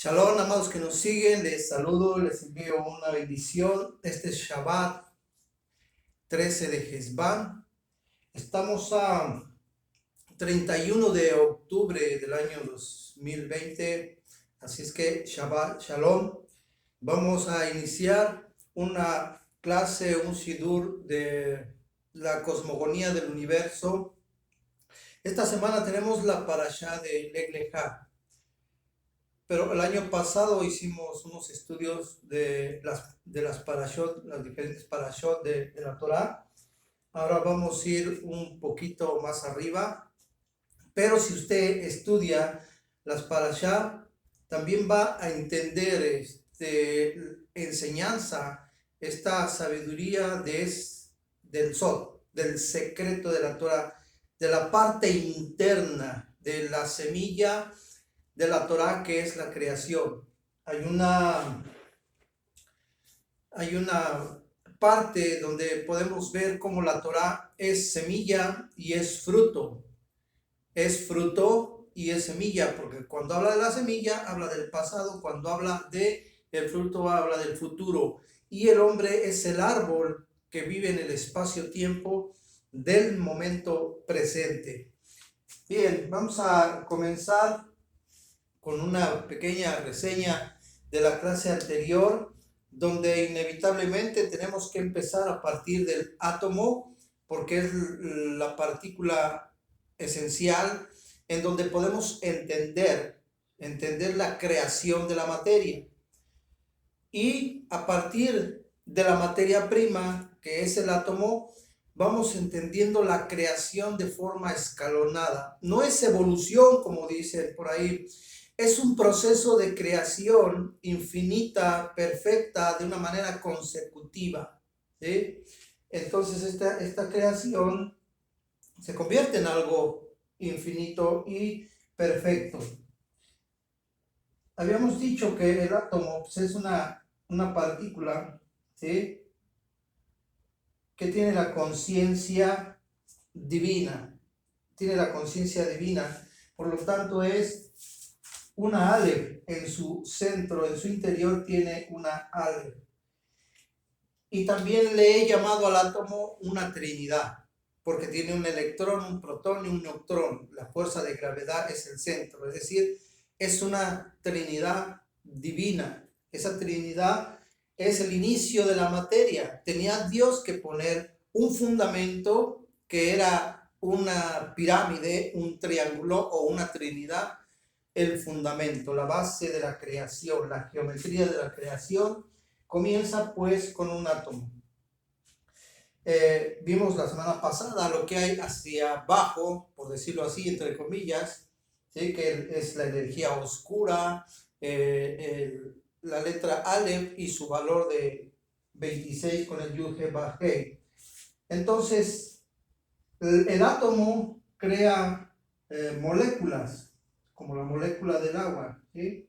Shalom, amados que nos siguen, les saludo, les envío una bendición. Este es Shabbat 13 de Hesban. Estamos a 31 de octubre del año 2020, así es que Shabbat Shalom. Vamos a iniciar una clase, un sidur de la cosmogonía del universo. Esta semana tenemos la parashá de Lech Lechá. Pero el año pasado hicimos unos estudios de las parashot, las diferentes parashot de la Torah. Ahora vamos a ir un poquito más arriba. Pero si usted estudia las parashá, también va a entender enseñanza, esta sabiduría del Sod, del secreto de la Torah, de la parte interna, de la semilla de la Torah, que es la creación. Hay una parte donde podemos ver cómo la Torah es semilla y es fruto. Es fruto y es semilla, porque cuando habla de la semilla, habla del pasado, cuando habla del fruto, habla del futuro. Y el hombre es el árbol que vive en el espacio-tiempo del momento presente. Bien, vamos a comenzar con una pequeña reseña de la clase anterior, donde inevitablemente tenemos que empezar a partir del átomo, porque es la partícula esencial en donde podemos entender la creación de la materia. Y a partir de la materia prima, que es el átomo, vamos entendiendo la creación de forma escalonada. No es evolución, como dicen por ahí. Es un proceso de creación infinita, perfecta, de una manera consecutiva, ¿sí? Entonces esta creación se convierte en algo infinito y perfecto. Habíamos dicho que el átomo pues, es una partícula, ¿sí?, que tiene la conciencia divina. Tiene la conciencia divina, por lo tanto es una Aleph en su centro, en su interior tiene una Aleph. Y también le he llamado al átomo una trinidad, porque tiene un electrón, un protón y un neutrón. La fuerza de gravedad es el centro, es decir, es una trinidad divina. Esa trinidad es el inicio de la materia. Tenía Dios que poner un fundamento que era una pirámide, un triángulo o una trinidad. El fundamento, la base de la creación, la geometría de la creación comienza pues con un átomo. Vimos la semana pasada lo que hay hacia abajo, por decirlo así, entre comillas, ¿sí?, que es la energía oscura, la letra Aleph y su valor de 26 con el Yud He Vav He. Entonces, el átomo crea moléculas, como la molécula del agua, ¿sí?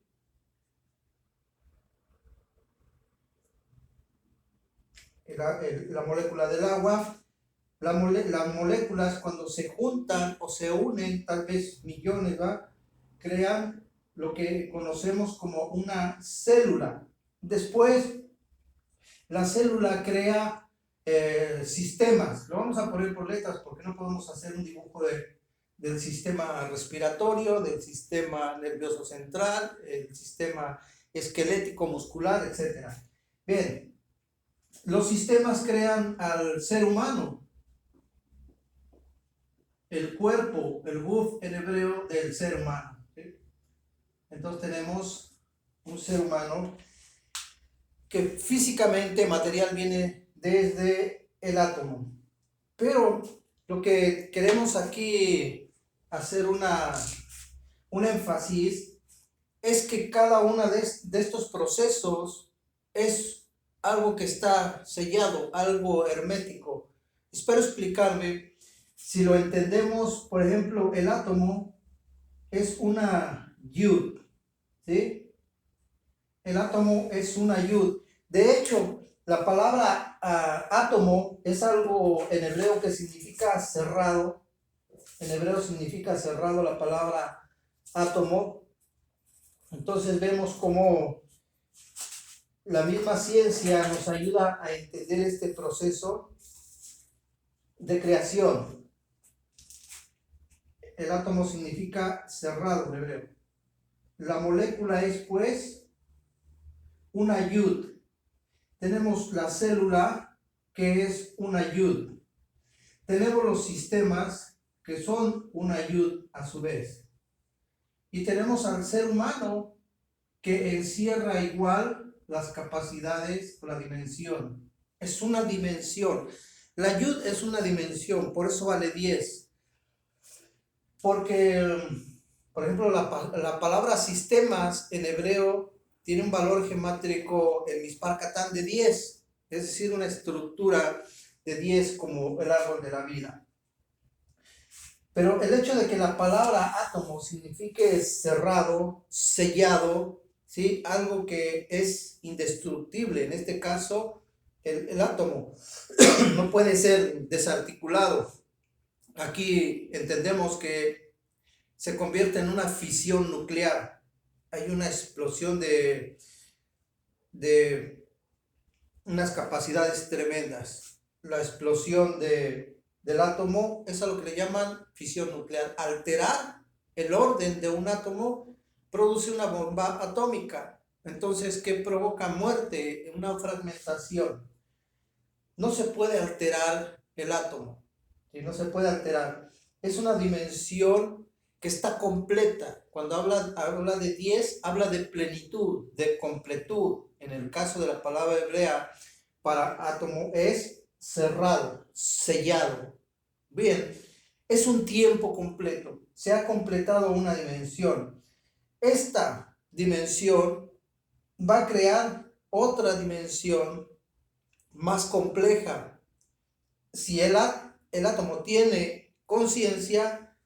La molécula del agua, las moléculas cuando se juntan o se unen, tal vez millones, ¿va?, crean lo que conocemos como una célula. Después, la célula crea sistemas. Lo vamos a poner por letras porque no podemos hacer un dibujo del sistema respiratorio, del sistema nervioso central, el sistema esquelético, muscular, etc. Bien, los sistemas crean al ser humano, el cuerpo, el guf en hebreo del ser humano, ¿sí? Entonces tenemos un ser humano que físicamente, material, viene desde el átomo. Pero lo que queremos aquí hacer un énfasis es que cada uno de estos procesos es algo que está sellado, algo hermético. Espero explicarme. Si lo entendemos, por ejemplo, el átomo es una yud, ¿sí? El átomo es una yud. De hecho, la palabra átomo es algo en hebreo que significa cerrado. En hebreo significa cerrado la palabra átomo. Entonces vemos cómo la misma ciencia nos ayuda a entender este proceso de creación. El átomo significa cerrado en hebreo. La molécula es pues una yud. Tenemos la célula que es una yud. Tenemos los sistemas que son una yud a su vez. Y tenemos al ser humano que encierra igual las capacidades o la dimensión. Es una dimensión. La yud es una dimensión, por eso vale 10. Porque, por ejemplo, la palabra sistemas en hebreo tiene un valor gemátrico en Mispar Catán de 10, es decir, una estructura de 10 como el árbol de la vida. Pero el hecho de que la palabra átomo signifique cerrado, sellado, ¿sí? Algo que es indestructible, en este caso el átomo no puede ser desarticulado. Aquí entendemos que se convierte en una fisión nuclear. Hay una explosión de unas capacidades tremendas. La explosión del átomo es a lo que le llaman fisión nuclear. Alterar el orden de un átomo produce una bomba atómica. Entonces, ¿qué provoca muerte? Una fragmentación. No se puede alterar el átomo. ¿Sí? No se puede alterar. Es una dimensión que está completa. Cuando habla de 10, habla de plenitud, de completud. En el caso de la palabra hebrea para átomo es cerrado, sellado. Bien, es un tiempo completo. Se ha completado una dimensión. Esta dimensión va a crear otra dimensión más compleja. Si el átomo tiene conciencia,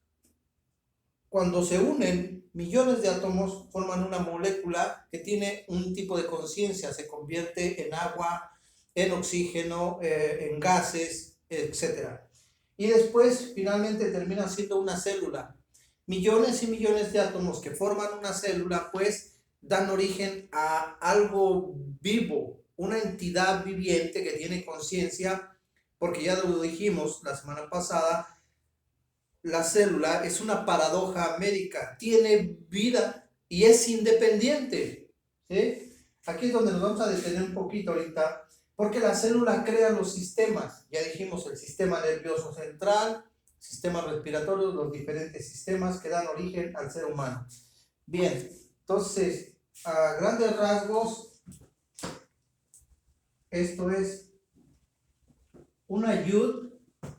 cuando se unen millones de átomos forman una molécula que tiene un tipo de conciencia, se convierte en agua, en oxígeno, en gases, etc. Y después finalmente termina siendo una célula. Millones y millones de átomos que forman una célula pues dan origen a algo vivo, una entidad viviente que tiene conciencia, porque ya lo dijimos la semana pasada, la célula es una paradoja médica, tiene vida y es independiente. ¿Sí? Aquí es donde nos vamos a detener un poquito ahorita, porque la célula crea los sistemas. Ya dijimos el sistema nervioso central, sistema respiratorio, los diferentes sistemas que dan origen al ser humano. Bien, entonces, a grandes rasgos, esto es una yud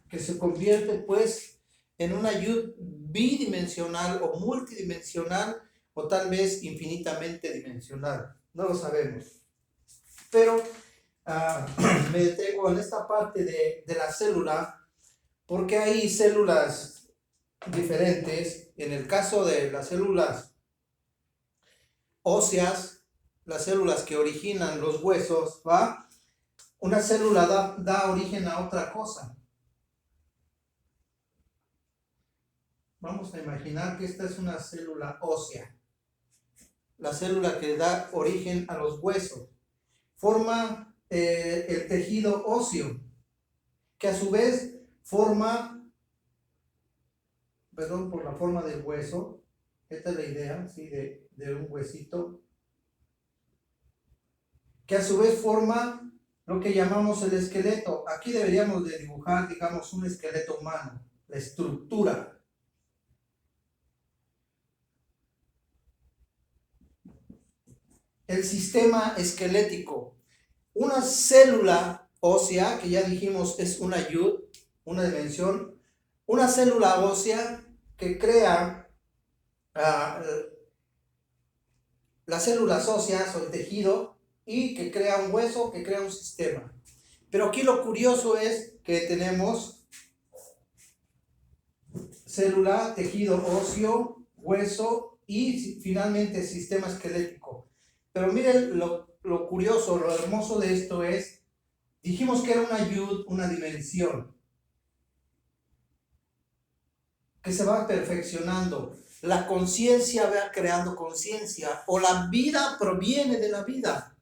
que se convierte pues en una yud bidimensional o multidimensional o tal vez infinitamente dimensional. No lo sabemos. Pero me detengo en esta parte de la célula porque hay células diferentes. En el caso de las células óseas, las células que originan los huesos, ¿va? Una célula da origen a otra cosa. Vamos a imaginar que esta es una célula ósea. La célula que da origen a los huesos. Forma el tejido óseo, que a su vez forma, perdón por la forma del hueso, esta es la idea, ¿sí? de un huesito, que a su vez forma lo que llamamos el esqueleto. Aquí deberíamos de dibujar, digamos, un esqueleto humano, la estructura. El sistema esquelético. Una célula ósea, que ya dijimos es una yud, una dimensión, una célula ósea que crea las células óseas o el tejido y que crea un hueso, que crea un sistema. Pero aquí lo curioso es que tenemos célula, tejido óseo, hueso y finalmente sistema esquelético. Pero miren lo curioso, lo hermoso de esto es, dijimos que era una yud, una dimensión, que se va perfeccionando. La conciencia va creando conciencia, o la vida proviene de la vida.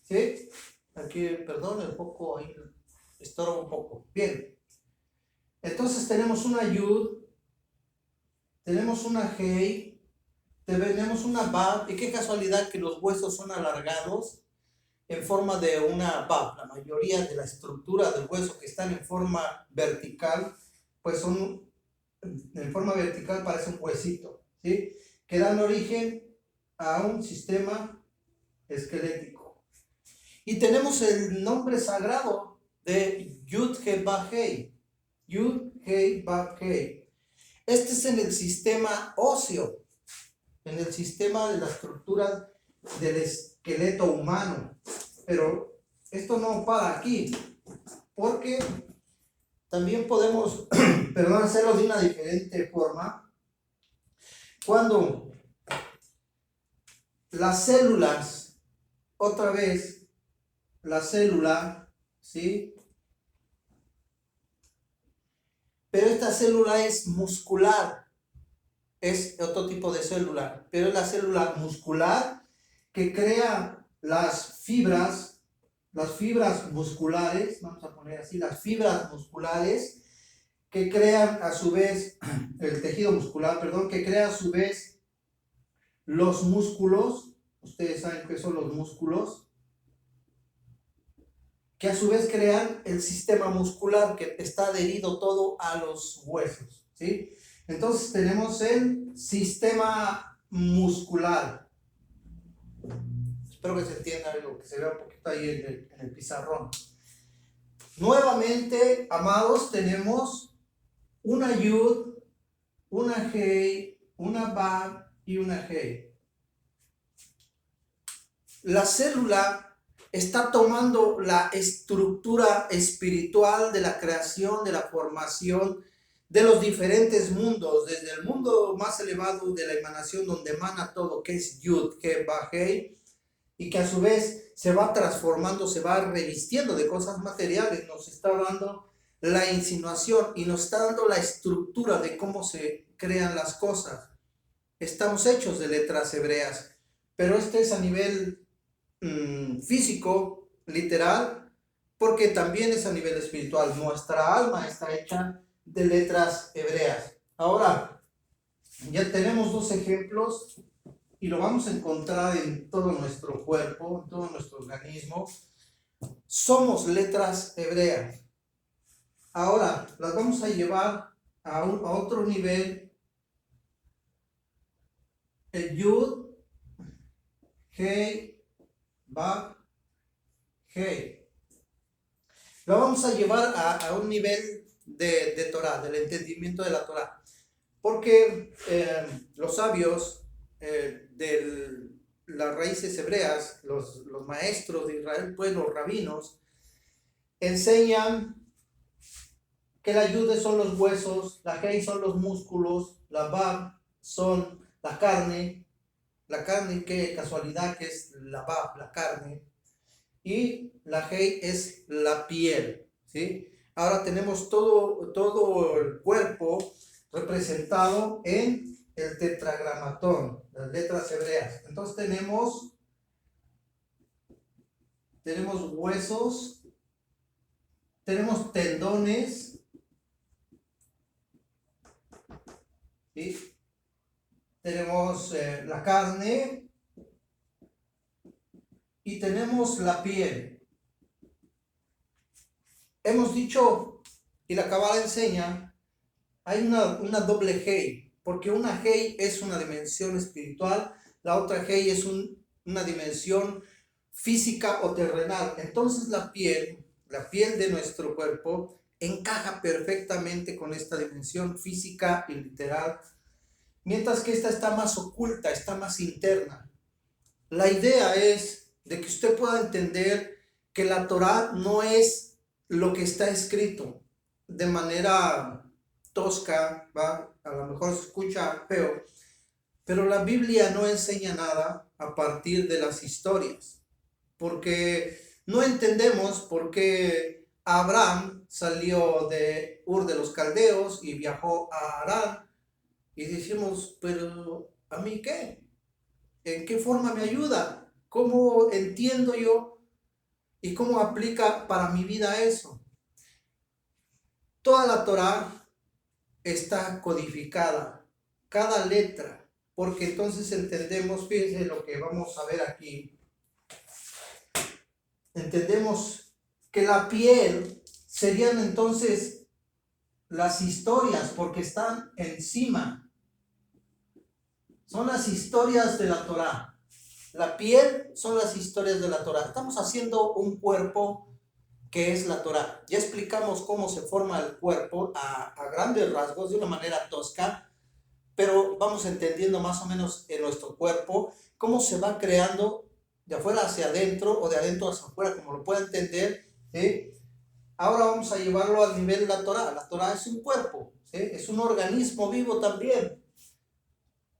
¿Sí? Aquí, perdón, un poco ahí, estorbo un poco. Bien. Entonces tenemos una Yud, tenemos una Hei, tenemos una Bab, y qué casualidad que los huesos son alargados en forma de una Bab. La mayoría de la estructura del hueso que están en forma vertical, pues son en forma vertical, parece un huesito, ¿sí? Que dan origen a un sistema esquelético. Y tenemos el nombre sagrado de Yud-He-Ba-Hei. Yud-He-Ba-Hei. Este es en el sistema óseo, en el sistema de la estructura del esqueleto humano. Pero esto no para aquí, porque también podemos, hacerlo de una diferente forma. Cuando las células, otra vez, la célula, ¿sí? Pero esta célula es muscular, es otro tipo de célula, pero es la célula muscular que crea las fibras musculares, vamos a poner así, las fibras musculares que crean a su vez, el tejido muscular, perdón, que crea a su vez los músculos. Ustedes saben qué son los músculos, que a su vez crean el sistema muscular que está adherido todo a los huesos, ¿sí? Entonces tenemos el sistema muscular. Espero que se entienda algo, que se vea un poquito ahí en el pizarrón. Nuevamente, amados, tenemos una Yud, una Hei, una Bab y una Hei. La célula está tomando la estructura espiritual de la creación, de la formación de los diferentes mundos, desde el mundo más elevado de la emanación, donde emana todo, que es Yud, que Ba, Hei, y que a su vez se va transformando, se va revistiendo de cosas materiales, nos está dando la insinuación y nos está dando la estructura de cómo se crean las cosas. Estamos hechos de letras hebreas, pero este es a nivel físico, literal, porque también es a nivel espiritual. Nuestra alma está hecha de letras hebreas. Ahora, ya tenemos dos ejemplos y lo vamos a encontrar en todo nuestro cuerpo, en todo nuestro organismo. Somos letras hebreas. Ahora, las vamos a llevar a otro nivel. El Yud, Hei, Ba, Hei. Lo vamos a llevar a un nivel de Torah, del entendimiento de la Torah. Porque los sabios de las raíces hebreas, los maestros de Israel, pues los rabinos, enseñan que la Yud son los huesos, la Hei son los músculos, la Bab son la carne, qué casualidad que es la Bab, la carne, y la Hei es la piel, ¿sí? Ahora tenemos todo el cuerpo representado en el tetragramatón, las letras hebreas. Entonces tenemos huesos, tenemos tendones, ¿sí? Tenemos la carne y tenemos la piel. Hemos dicho, y la Kabbalah enseña, hay una doble Hei, porque una Hei es una dimensión espiritual, la otra Hei es una dimensión física o terrenal. Entonces la piel de nuestro cuerpo encaja perfectamente con esta dimensión física y literal, mientras que esta está más oculta, está más interna. La idea es de que usted pueda entender que la Torah no es lo que está escrito de manera tosca, ¿va? A lo mejor se escucha feo, pero la Biblia no enseña nada a partir de las historias, porque no entendemos por qué Abraham salió de Ur de los Caldeos y viajó a Harán, Y decimos, pero ¿a mí qué? ¿En qué forma me ayuda? ¿Cómo entiendo yo y cómo aplica para mi vida eso? Toda la Torá está codificada, cada letra, porque entonces entendemos, fíjense lo que vamos a ver aquí, entendemos que la piel serían entonces las historias, porque están encima, son las historias de la Torá. La piel son las historias de la Torá. Estamos haciendo un cuerpo que es la Torá. Ya explicamos cómo se forma el cuerpo a grandes rasgos, de una manera tosca, pero vamos entendiendo más o menos en nuestro cuerpo cómo se va creando de afuera hacia adentro o de adentro hacia afuera, como lo pueda entender. ¿Sí? Ahora vamos a llevarlo al nivel de la Torá. La Torá es un cuerpo, ¿sí? Es un organismo vivo también.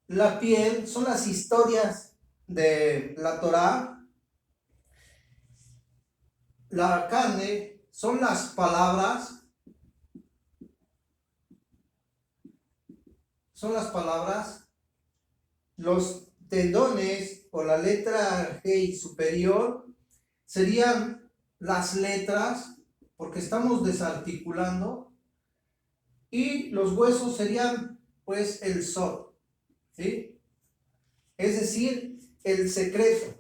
La piel son las historias de la Torá. La carne son las palabras. Son las palabras. Los tendones o la letra G superior serían las letras, porque estamos desarticulando, y los huesos serían pues el sod, ¿sí? Es decir, el secreto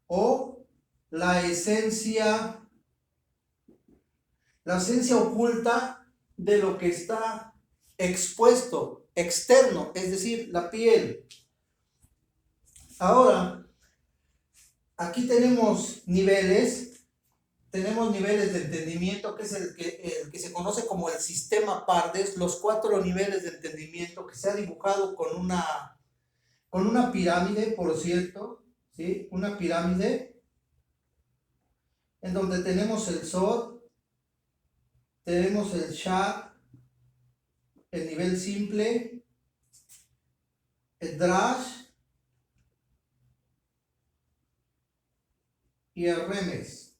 o la esencia oculta de lo que está expuesto, externo, es decir, la piel. Ahora, aquí tenemos niveles de entendimiento, que es el que se conoce como el sistema Pardes, los 4 niveles de entendimiento que se ha dibujado con una pirámide, por cierto, ¿sí? Una pirámide en donde tenemos el Sod, tenemos el Shad, el nivel simple, el Drash y el Remes.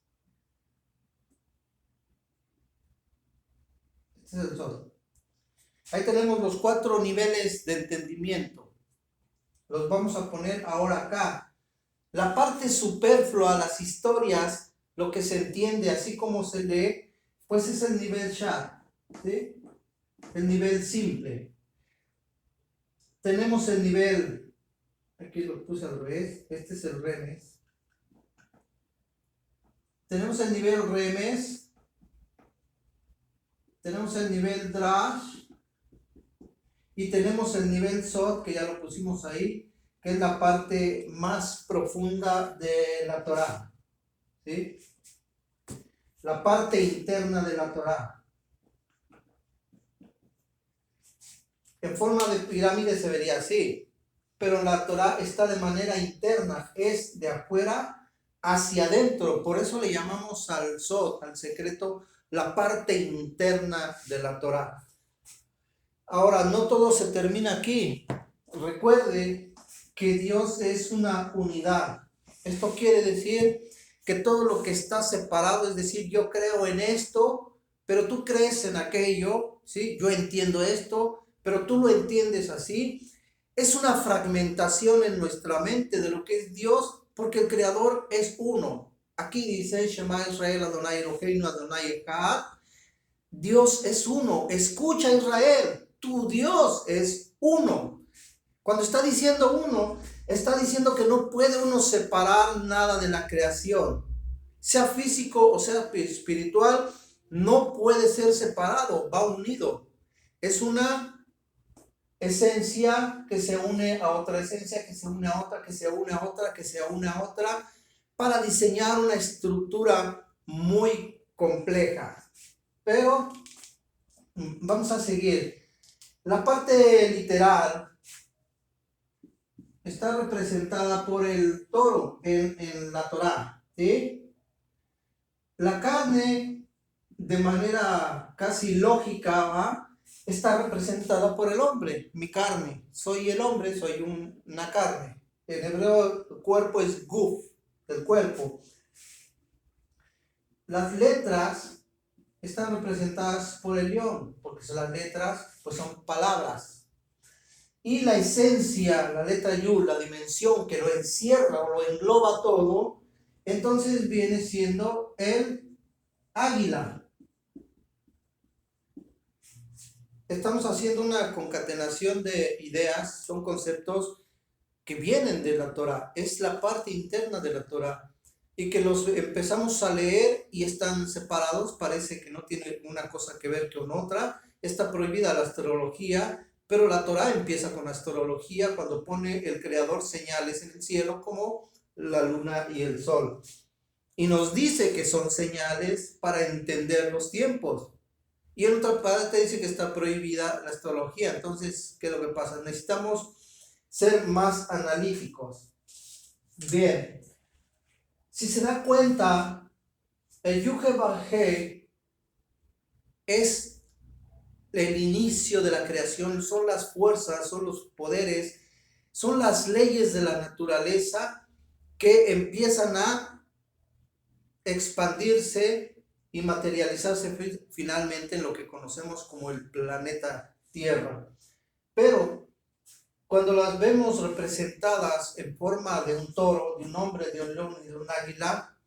Este es el Sod. Ahí tenemos los 4 niveles de entendimiento. Los vamos a poner ahora acá. La parte superflua, las historias, lo que se entiende, así como se lee, pues es el nivel Shad, ¿sí? El nivel simple. Tenemos el nivel, aquí lo puse al revés, este es el Remes. Tenemos el nivel Remes, tenemos el nivel Drash y tenemos el nivel Sod, que ya lo pusimos ahí, que es la parte más profunda de la Torá, ¿sí? La parte interna de la Torá. En forma de pirámide se vería así, pero la Torá está de manera interna, es de afuera hacia adentro. Por eso le llamamos al Sod, al secreto, la parte interna de la Torá. Ahora, no todo se termina aquí. Recuerde que Dios es una unidad. Esto quiere decir que todo lo que está separado, es decir, yo creo en esto, pero tú crees en aquello, ¿sí? Yo entiendo esto, pero tú lo entiendes así. Es una fragmentación en nuestra mente de lo que es Dios, porque el Creador es uno. Aquí dice, Shema Israel Adonai Eloheinu Adonai Echad. Dios es uno. Escucha, Israel, tu Dios es uno. Cuando está diciendo uno, está diciendo que no puede uno separar nada de la creación. Sea físico o sea espiritual, no puede ser separado, va unido. Es una esencia que se une a otra esencia, que se une a otra, que se une a otra, que se une a otra, para diseñar una estructura muy compleja. Pero vamos a seguir. La parte literal está representada por el toro en la Torá, ¿sí? La carne, de manera casi lógica, ¿va? Está representada por el hombre, mi carne. Soy el hombre, soy una carne. En hebreo, el cuerpo es guf, el cuerpo. Las letras están representadas por el león, porque las letras pues son palabras. y la esencia, la letra Yud, la dimensión que lo encierra o lo engloba todo, entonces viene siendo el águila. Estamos haciendo una concatenación de ideas, son conceptos que vienen de la Torah, es la parte interna de la Torah, y que los empezamos a leer y están separados, parece que no tiene una cosa que ver con otra, está prohibida la astrología, pero la Torah empieza con la astrología cuando pone el Creador señales en el cielo como la luna y el sol, y nos dice que son señales para entender los tiempos. Y en otra parte dice que está prohibida la astrología. Entonces, ¿qué es lo que pasa? Necesitamos ser más analíticos. Bien, si se da cuenta, el Yud-Heh-Vav-Heh es el inicio de la creación, son las fuerzas, son los poderes, son las leyes de la naturaleza que empiezan a expandirse y materializarse finalmente en lo que conocemos como el planeta Tierra. Pero cuando las vemos representadas en forma de un toro, de un hombre, de un león y de un águila,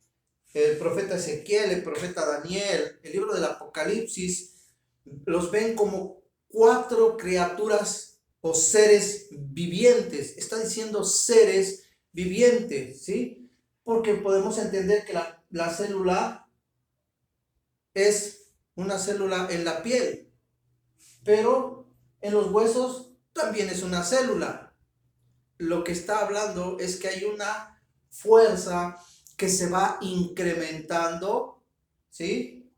el profeta Ezequiel, el profeta Daniel, el libro del Apocalipsis, los ven como 4 criaturas o seres vivientes. Está diciendo seres vivientes, ¿sí? Porque podemos entender que la célula es una célula en la piel, pero en los huesos también es una célula. Lo que está hablando es que hay una fuerza que se va incrementando, ¿sí?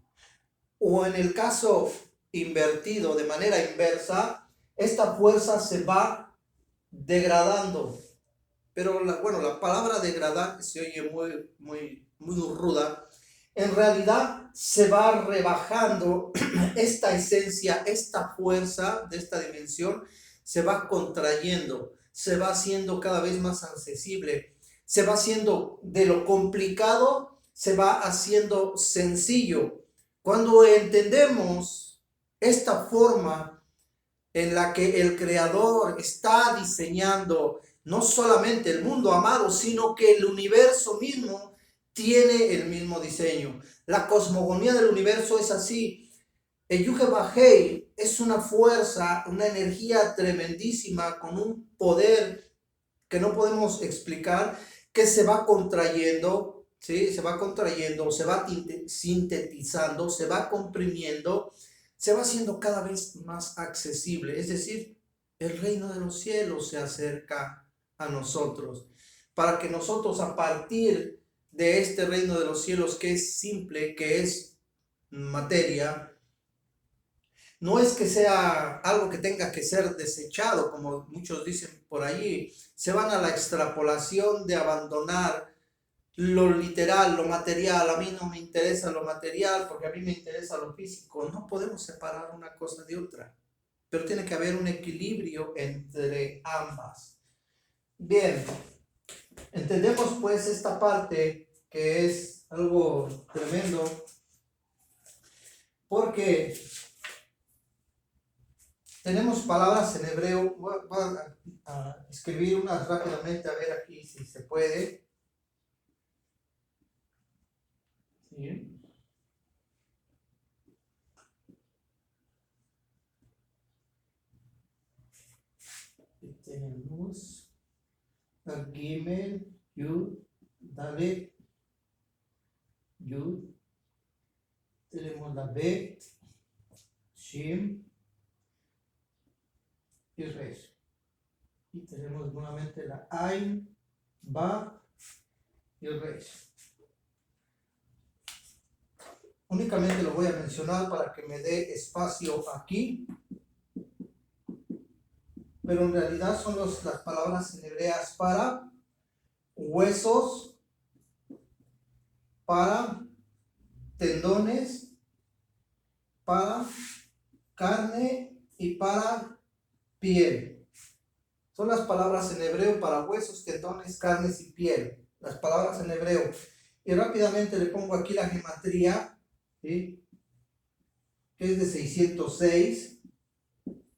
O en el caso invertido, de manera inversa, esta fuerza se va degradando. Pero la palabra degradar se oye muy ruda. En realidad se va rebajando esta esencia, esta fuerza de esta dimensión, se va contrayendo, se va haciendo cada vez más accesible, se va haciendo de lo complicado, se va haciendo sencillo. Cuando entendemos esta forma en la que el Creador está diseñando no solamente el mundo amado, sino que el universo mismo tiene el mismo diseño. La cosmogonía del universo es así. El Yud-Heh-Vav-Heh es una fuerza, una energía tremendísima con un poder que no podemos explicar, que se va contrayendo, ¿sí? Se va contrayendo, se va sintetizando, se va comprimiendo, se va haciendo cada vez más accesible. Es decir, el reino de los cielos se acerca a nosotros, para que nosotros a partir de este reino de los cielos que es simple, que es materia, no es que sea algo que tenga que ser desechado, como muchos dicen por allí, se van a la extrapolación de abandonar lo literal, lo material. A mí no me interesa lo material porque a mí me interesa lo físico. No podemos separar una cosa de otra, pero tiene que haber un equilibrio entre ambas. Bien, entendemos pues esta parte que es algo tremendo, porque tenemos palabras en hebreo. Voy a escribir unas rápidamente, a ver aquí si se puede. ¿Sí? Tenemos la Gimel, Yud, Dalet, Yud. Tenemos la Bet, Shin y Resh. Y tenemos nuevamente la Ain, Ba y Resh. Únicamente lo voy a mencionar para que me dé espacio aquí, pero en realidad son las palabras en hebreas para huesos, para tendones, para carne y para piel. Son las palabras en hebreo para huesos, tendones, carnes y piel. Las palabras en hebreo. Y rápidamente le pongo aquí la gematría, ¿sí? Que es de 606,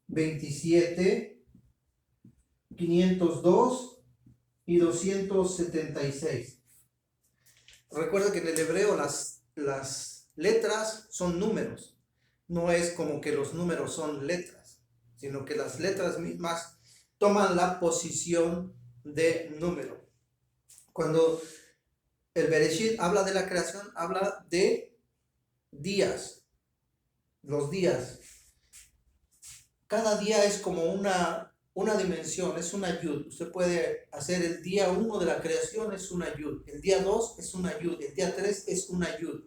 27, 502 y 276. Recuerda que en el hebreo las letras son números. No es como que los números son letras, sino que las letras mismas toman la posición de número. Cuando el Bereshit habla de la creación, habla de días, los días. Cada día es como una dimensión, es una yud. Usted puede hacer el día 1 de la creación, es una yud. El día 2 es una yud. El día 3 es una yud.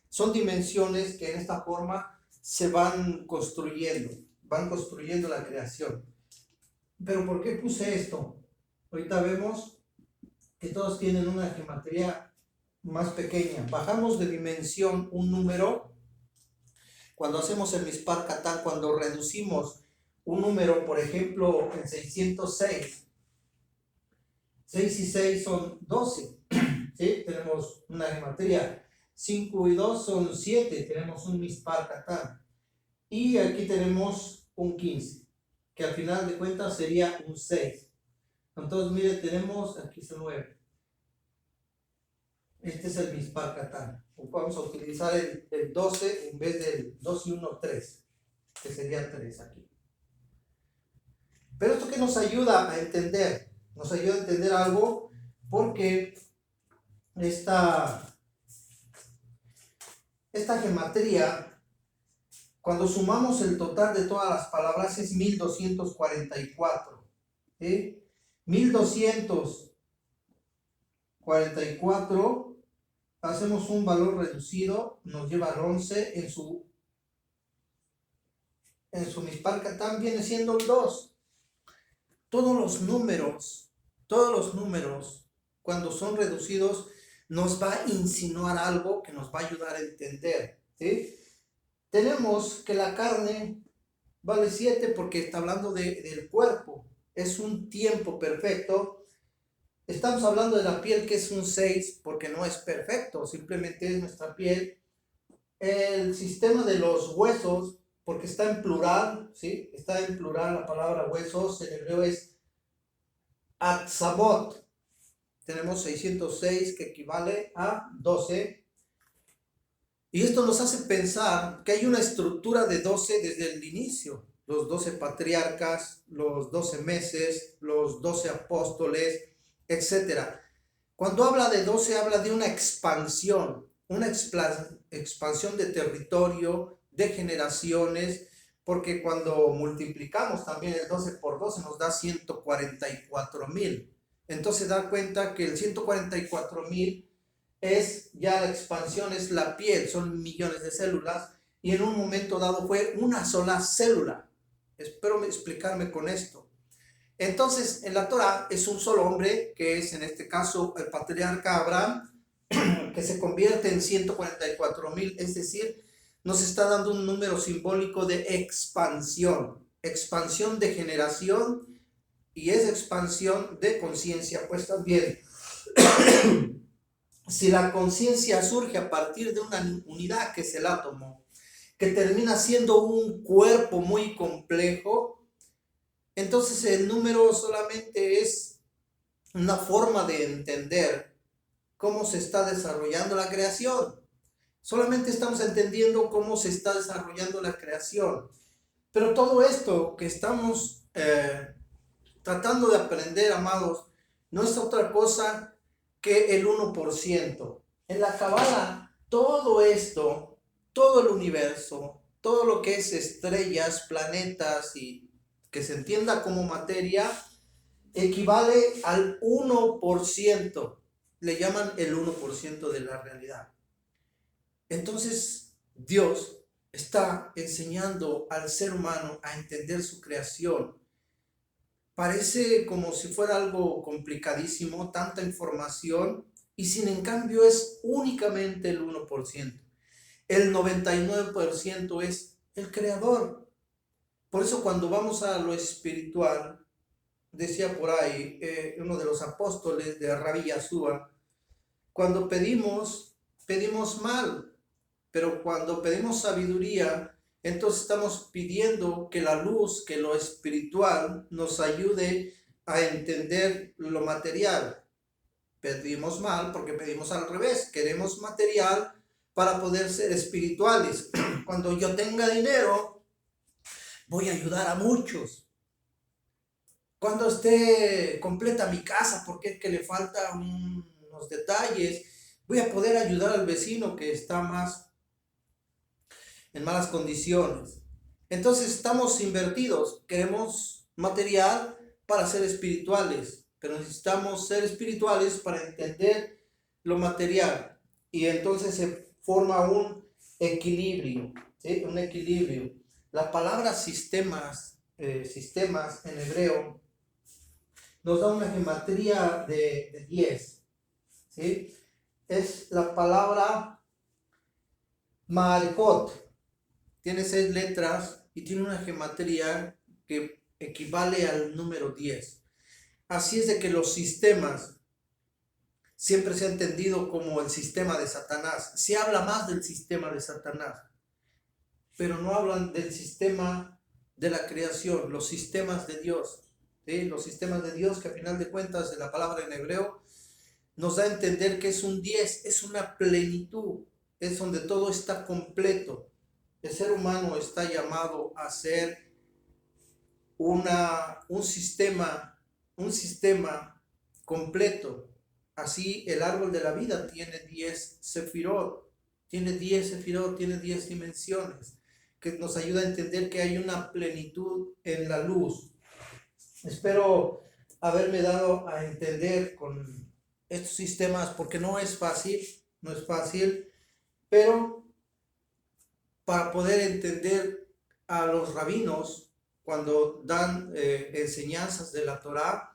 Son dimensiones que en esta forma se van construyendo la creación. Pero ¿por qué puse esto? Ahorita vemos que todos tienen una geometría más pequeña. Bajamos de dimensión un número. Cuando hacemos el Mispar Katán, cuando reducimos un número, por ejemplo, en 606, 6 y 6 son 12, ¿sí? Tenemos una geometría. 5 y 2 son 7, tenemos un Mispar Katán. Y aquí tenemos un 15, que al final de cuentas sería un 6. Entonces, mire, tenemos aquí es el 9. Este es el Mispar Katán. Vamos a utilizar el 12 en vez del 2 y 1, 3, que sería 3 aquí. Pero esto que nos ayuda a entender, algo, porque esta gematría, cuando sumamos el total de todas las palabras, es 1244. ¿Sí? 1244. Hacemos un valor reducido, nos lleva al 11, en su Mispar Katán viene siendo el 2. Todos los números, cuando son reducidos, nos va a insinuar algo que nos va a ayudar a entender, ¿sí? Tenemos que la carne vale 7 porque está hablando del cuerpo, es un tiempo perfecto. Estamos hablando de la piel, que es un 6 porque no es perfecto, simplemente es nuestra piel. El sistema de los huesos, porque está en plural, ¿sí? Está en plural la palabra huesos, en hebreo es atzabot. Tenemos 606 que equivale a 12. Y esto nos hace pensar que hay una estructura de 12 desde el inicio. Los 12 patriarcas, los 12 meses, los 12 apóstoles, etc. Cuando habla de 12, habla de una expansión de territorio, de generaciones, porque cuando multiplicamos también el 12 por 12 nos da 144,000. Entonces da cuenta que el 144,000 es ya la expansión, es la piel, son millones de células, y en un momento dado fue una sola célula. Espero explicarme con esto. Entonces, en la Torah es un solo hombre, que es en este caso el patriarca Abraham, que se convierte en 144,000, es decir, nos está dando un número simbólico de expansión de generación, y es expansión de conciencia. Pues también, si la conciencia surge a partir de una unidad que es el átomo, que termina siendo un cuerpo muy complejo, entonces el número solamente es una forma de entender cómo se está desarrollando la creación. Solamente estamos entendiendo cómo se está desarrollando la creación. Pero todo esto que estamos tratando de aprender, amados, no es otra cosa que el 1%. En la Kabbalah, todo esto, todo el universo, todo lo que es estrellas, planetas y que se entienda como materia, equivale al 1%. Le llaman el 1% de la realidad. Entonces, Dios está enseñando al ser humano a entender su creación. Parece como si fuera algo complicadísimo, tanta información, y sin en cambio es únicamente el 1%. El 99% es el creador. Por eso cuando vamos a lo espiritual, decía por ahí uno de los apóstoles de Rabbi Yashua, cuando pedimos mal, pero cuando pedimos sabiduría, entonces estamos pidiendo que la luz, que lo espiritual nos ayude a entender lo material. Pedimos mal porque pedimos al revés. Queremos material para poder ser espirituales. Cuando yo tenga dinero, voy a ayudar a muchos. Cuando esté completa mi casa, porque es que le faltan unos detalles, voy a poder ayudar al vecino que está más en malas condiciones. Entonces estamos invertidos, queremos material para ser espirituales, pero necesitamos ser espirituales para entender lo material. Y entonces se forma un equilibrio, ¿sí? Un equilibrio. La palabra sistemas en hebreo, nos da una gematría de 10, ¿sí? Es la palabra Ma'arifot. Tiene 6 letras y tiene una gematría que equivale al número 10. Así es de que los sistemas siempre se ha entendido como el sistema de Satanás. Se habla más del sistema de Satanás, pero no hablan del sistema de la creación, los sistemas de Dios. ¿Sí? Los sistemas de Dios, que a final de cuentas, de la palabra en hebreo, nos da a entender que es un 10, es una plenitud, es donde todo está completo. El ser humano está llamado a ser un sistema completo. Así el árbol de la vida tiene 10 sefirot, tiene 10 dimensiones, que nos ayuda a entender que hay una plenitud en la luz. Espero haberme dado a entender con estos sistemas, porque no es fácil, pero para poder entender a los rabinos cuando dan enseñanzas de la Torá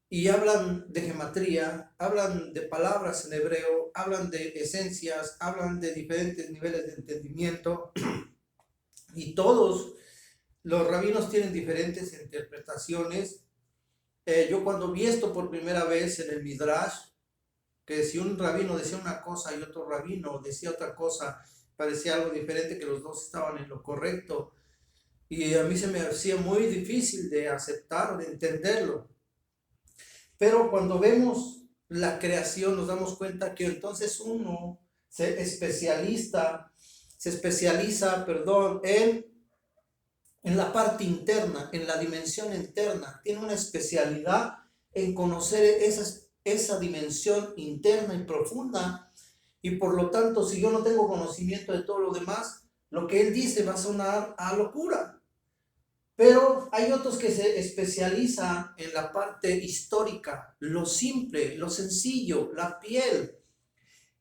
y hablan de gematría, hablan de palabras en hebreo, hablan de esencias, hablan de diferentes niveles de entendimiento, y todos los rabinos tienen diferentes interpretaciones. Yo cuando vi esto por primera vez en el Midrash, que si un rabino decía una cosa y otro rabino decía otra cosa, parecía algo diferente, que los dos estaban en lo correcto, y a mí se me hacía muy difícil de aceptar, de entenderlo. Pero cuando vemos la creación nos damos cuenta que entonces uno se especializa, en la parte interna, en la dimensión interna. Tiene una especialidad en conocer esa dimensión interna y profunda, y por lo tanto, si yo no tengo conocimiento de todo lo demás, lo que él dice va a sonar a locura. Pero hay otros que se especializan en la parte histórica, lo simple, lo sencillo, la piel.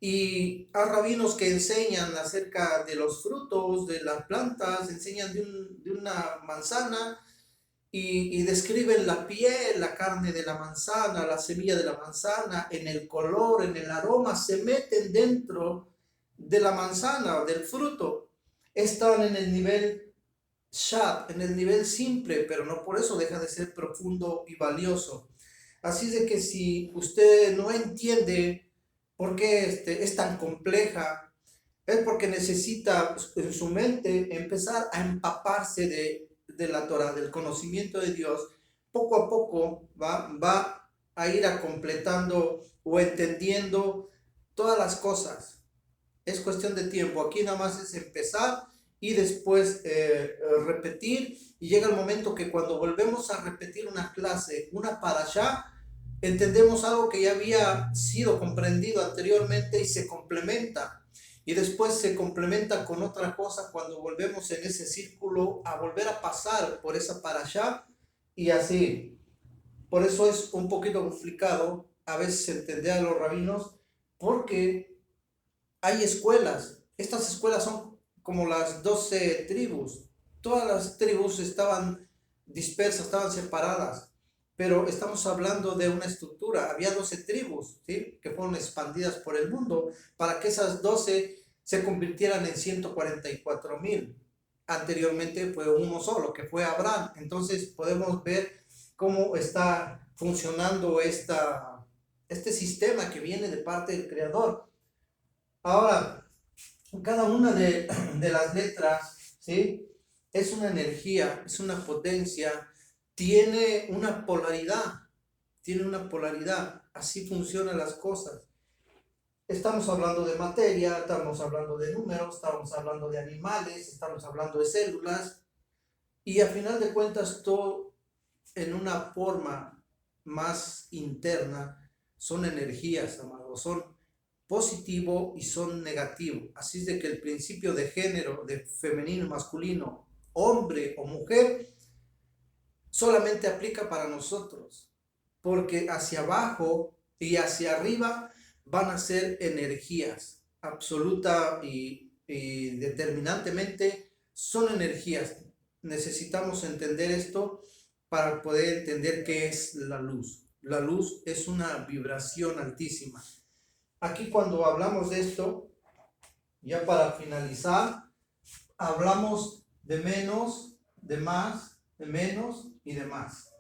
Y hay rabinos que enseñan acerca de los frutos, de las plantas, enseñan de una manzana y describen la piel, la carne de la manzana, la semilla de la manzana, en el color, en el aroma, se meten dentro de la manzana o del fruto. Están en el nivel Shat, en el nivel simple, pero no por eso deja de ser profundo y valioso. Así de que si usted no entiende por qué es tan compleja, es porque necesita en su mente empezar a empaparse de la Torah, del conocimiento de Dios. Poco a poco va a ir a completando o entendiendo todas las cosas. Es cuestión de tiempo. Aquí nada más es empezar y después repetir, y llega el momento que cuando volvemos a repetir una clase, una parashá, entendemos algo que ya había sido comprendido anteriormente y se complementa, y después se complementa con otra cosa cuando volvemos en ese círculo a volver a pasar por esa parashá, y así. Por eso es un poquito complicado a veces entender a los rabinos, porque hay escuelas. Estas escuelas son como las 12 tribus. Todas las tribus estaban dispersas, estaban separadas, pero estamos hablando de una estructura. Había 12 tribus, ¿sí?, que fueron expandidas por el mundo para que esas 12 se convirtieran en 144,000. Anteriormente fue uno solo, que fue Abraham. Entonces podemos ver cómo está funcionando este sistema que viene de parte del Creador. Ahora, cada una de las letras, ¿sí?, es una energía, es una potencia, tiene una polaridad, así funcionan las cosas. Estamos hablando de materia, estamos hablando de números, estamos hablando de animales, estamos hablando de células, y a final de cuentas todo en una forma más interna son energías, amados, son positivo y son negativo. Así es de que el principio de género, de femenino, masculino, hombre o mujer, solamente aplica para nosotros, porque hacia abajo y hacia arriba van a ser energías, absoluta y determinantemente son energías. Necesitamos entender esto para poder entender qué es la luz. La luz es una vibración altísima. Aquí cuando hablamos de esto, ya para finalizar, hablamos de menos, de más, de menos y de más.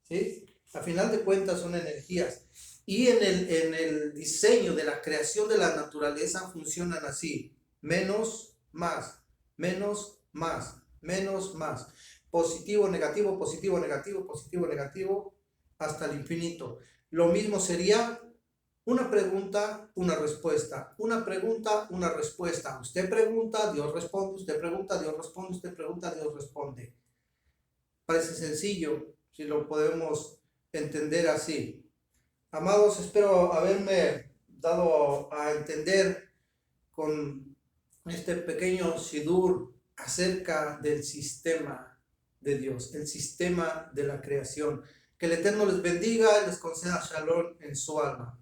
¿Sí? A final de cuentas son energías. Y en el diseño de la creación de la naturaleza funcionan así. Menos, más, menos, más, menos, más. Positivo, negativo, positivo, negativo, positivo, negativo, hasta el infinito. Lo mismo sería una pregunta, una respuesta. Una pregunta, una respuesta. Usted pregunta, Dios responde. Usted pregunta, Dios responde. Usted pregunta, Dios responde. Parece sencillo si lo podemos entender así. Amados, espero haberme dado a entender con este pequeño sidur acerca del sistema de Dios, el sistema de la creación. Que el Eterno les bendiga y les conceda shalom en su alma.